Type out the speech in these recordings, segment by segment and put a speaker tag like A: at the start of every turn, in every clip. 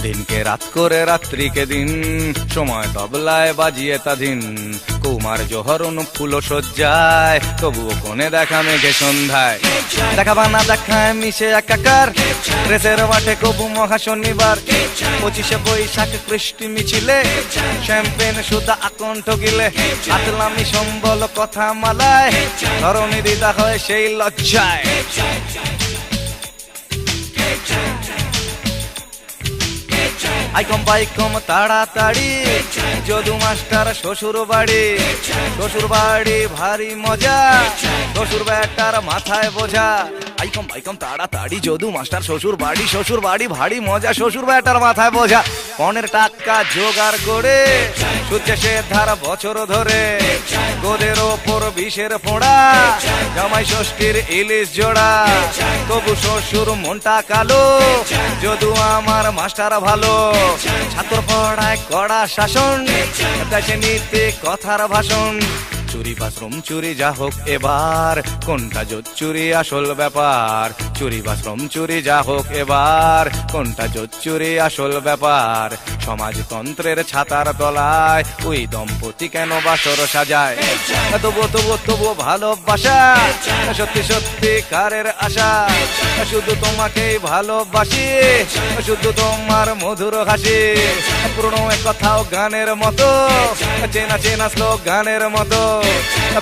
A: দিনকে রাত করে রাত্রিকে দিন, সময় তবলায় বাজিয়ে তা দিন। কুমার জোহরণ ফুল সজ্জায়, তবুও কোণে দেখা মেঘে সন্ধ্যায়। দেখা বানা দেখায় মিশে একাকার, রেসের মাঠে কবু মহা শনিবার। 25শে বৈশাখ কৃষ্টি মিছিলে, শ্যাম্পেন সুতা আকণ্ঠ গিলে। আতলামি সম্বল কথা মালায়, ধরণী দিদা হয় সেই লজ্জায়। আইকম বাইকম তাড়াতাড়ি, যদু মাস্টার শ্বশুর বাড়ি। শ্বশুর বাড়ি ভারী মজা, শ্বশুর বেটার মাথায় বোঝা। আইকম বাইকম তাড়াতাড়ি, যদু মাস্টার শ্বশুর বাড়ি। শ্বশুর বাড়ি ভারী মজা, শ্বশুর বেটার মাথায় বোঝা। পনের টাকা জোগাড় করে সূর্যে সে ধারা বছর ধরে। গোদের ওপর বিষের ফোঁড়া, জামাই ষষ্ঠীর ইলিশ জোড়া। তবু শ্বশুর মনটা কালো, যদু আমার মাস্টার ভালো। ছাত্র পড়ায় কড়া শাসন, দেশে নীতি কথার ভাষণ। চুরি বা শ্রম চুরি যা হোক এবার, কোনটা জোর চুরি আসল ব্যাপার। চুরি বা শ্রম চুরি যা হোক এবার, কোনটা জোর চুরি আসল ব্যাপার। সমাজতন্ত্রের ছাতার তলায় ওই দম্পতি কেন বাসর সাজায়। তবুও ভালোবাসা, সত্যি সত্যি কারের আশা। শুধু তোমাকেই ভালোবাসি, শুধু তোমার মধুর হাসি। পুরনো এক কথাও গানের মতো, চেনা চেনা স্লোগানের মতো।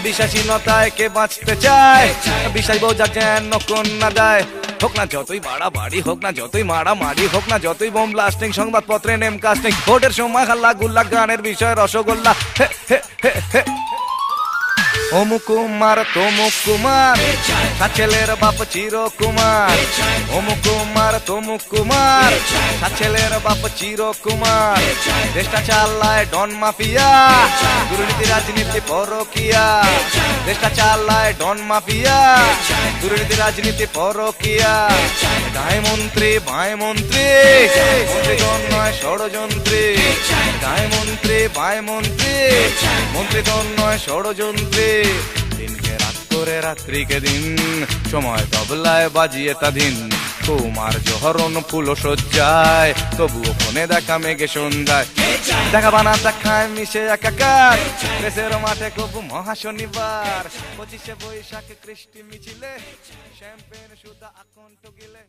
A: বিশ্বাসীনতায় কে বাঁচতে চায়, বিশ্বাস বোঝা যেন কন্যা দেয়। হোক না যতই বাড়াবাড়ি, হোক না যতই মারামারি, হোক না যতই বোম ব্লাস্টিং, সংবাদপত্রে নেম কাস্টিং। ভোটের সময় হাল্লা গুল্লা, গানের বিষয় রসগোল্লা। হে হে হে হে। অমুক কুমার তমুক কুমার, সাত ছেলের বাপ চিরকুমার। অমুক কুমার তমুক কুমার, সাত ছেলের বাপ চিরকুমার। দেশটা চালায় ডন মাফিয়া, দুর্নীতি রাজনীতি পরকিয়া। দেশটা চালায় ডন মাফিয়া, দুর্নীতি রাজনীতি পরকিয়া। গায়ে মন্ত্রী ভাই মন্ত্রী, মন্ত্রীগণ নয় ষড়যন্ত্রী। গায়ে মন্ত্রী ভাই মন্ত্রী, মন্ত্রীগণ নয় ষড়যন্ত্রী। দিনকে রাত করে রাত্রিকে দিন, সময় তবলায় বাজিয়ে তা দিন। কুমার জোহরণ ফুল সজ্জায়, তবুও ফোনে দেখা মেঘে সন্ধ্যায়। দেখা বানা দেখায় মিশে একাকার, দেশের মাঠে কবু মহা শনিবার। 25শে বৈশাখ কৃষ্টি মিছিলে, শ্যাম্পেন সুতা আকণ্ঠ গিলে।